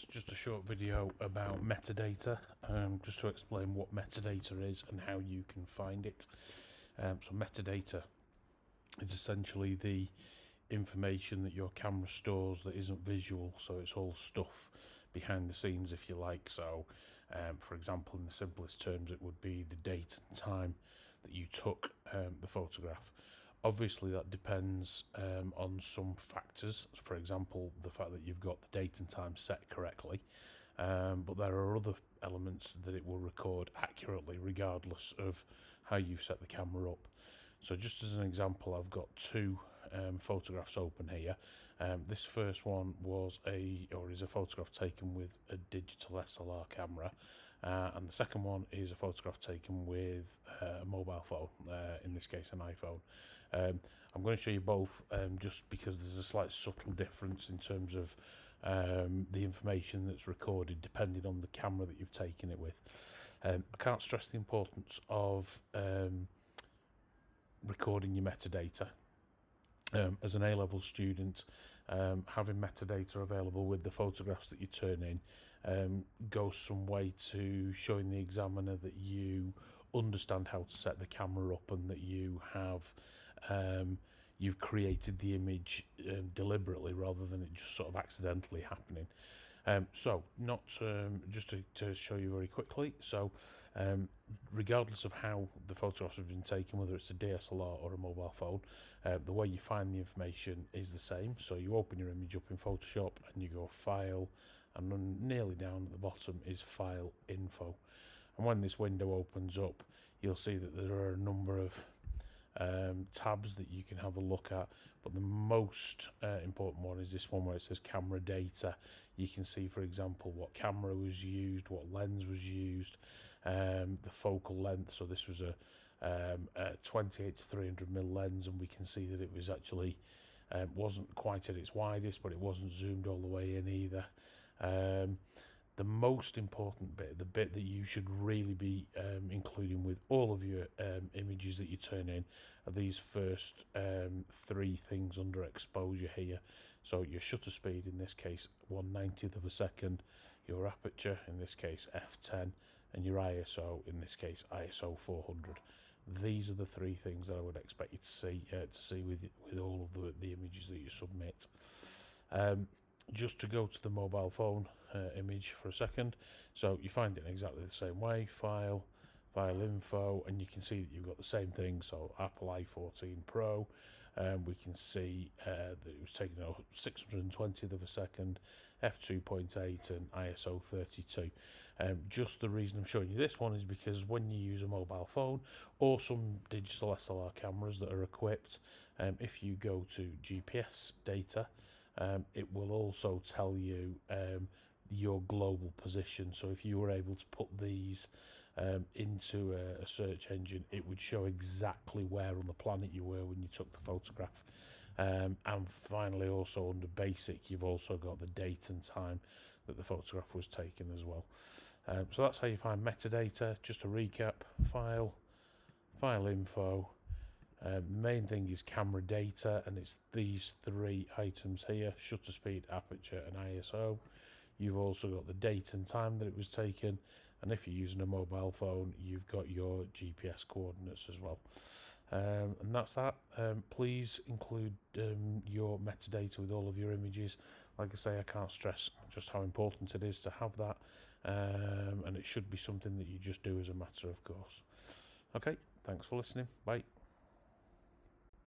just a short video about metadata, just to explain what metadata is and how you can find it. So metadata is essentially the information that your camera stores that isn't visual, so it's all stuff behind the scenes, if you like. So for example, in the simplest terms, it would be the date and time that you took the photograph. Obviously that depends on some factors, for example the fact that you've got the date and time set correctly, but there are other elements that it will record accurately regardless of how you've set the camera up. So just as an example, I've got two photographs open here. This first one is a photograph taken with a digital SLR camera, and the second one is a photograph taken with a mobile phone, in this case an iPhone. I'm going to show you both just because there's a slight subtle difference in terms of the information that's recorded depending on the camera that you've taken it with. I can't stress the importance of recording your metadata. As an A-level student, having metadata available with the photographs that you turn in goes some way to showing the examiner that you understand how to set the camera up and that you have you've created the image deliberately rather than it just sort of accidentally happening. So not just to show you very quickly, so regardless of how the photographs have been taken, whether it's a DSLR or a mobile phone, the way you find the information is the same. So you open your image up in Photoshop and you go File, and then nearly down at the bottom is File Info. And when this window opens up, you'll see that there are a number of tabs that you can have a look at, but the most important one is this one where it says Camera Data. You can see, for example, what camera was used, what lens was used, the focal length. So this was a 28 to 300mm lens, and we can see that it was actually wasn't quite at its widest, but it wasn't zoomed all the way in either. The most important bit, the bit that you should really be including with all of your images that you turn in, are these first three things under exposure here. So your shutter speed, in this case 1/90th of a second, your aperture, in this case f10, and your ISO, in this case ISO 400. These are the three things that I would expect you to see with all of the images that you submit. Just to go to the mobile phone image for a second, so you find it in exactly the same way: File, File Info, and you can see that you've got the same thing. So Apple iPhone Pro, we can see that it was taken at 620th of a second, f2.8 and ISO 32. Just the reason I'm showing you this one is because when you use a mobile phone or some digital SLR cameras that are equipped, if you go to GPS data, it will also tell you your global position. So if you were able to put these into a search engine, it would show exactly where on the planet you were when you took the photograph. And finally, also under basic, you've also got the date and time that the photograph was taken as well. So that's how you find metadata. Just to recap: File, File Info, main thing is camera data, and it's these three items here: shutter speed, aperture and ISO. You've also got the date and time that it was taken, and if you're using a mobile phone, you've got your GPS coordinates as well. And that's that. Please include your metadata with all of your images. Like I say, I can't stress just how important it is to have that, and it should be something that you just do as a matter of course. Okay, thanks for listening. Bye.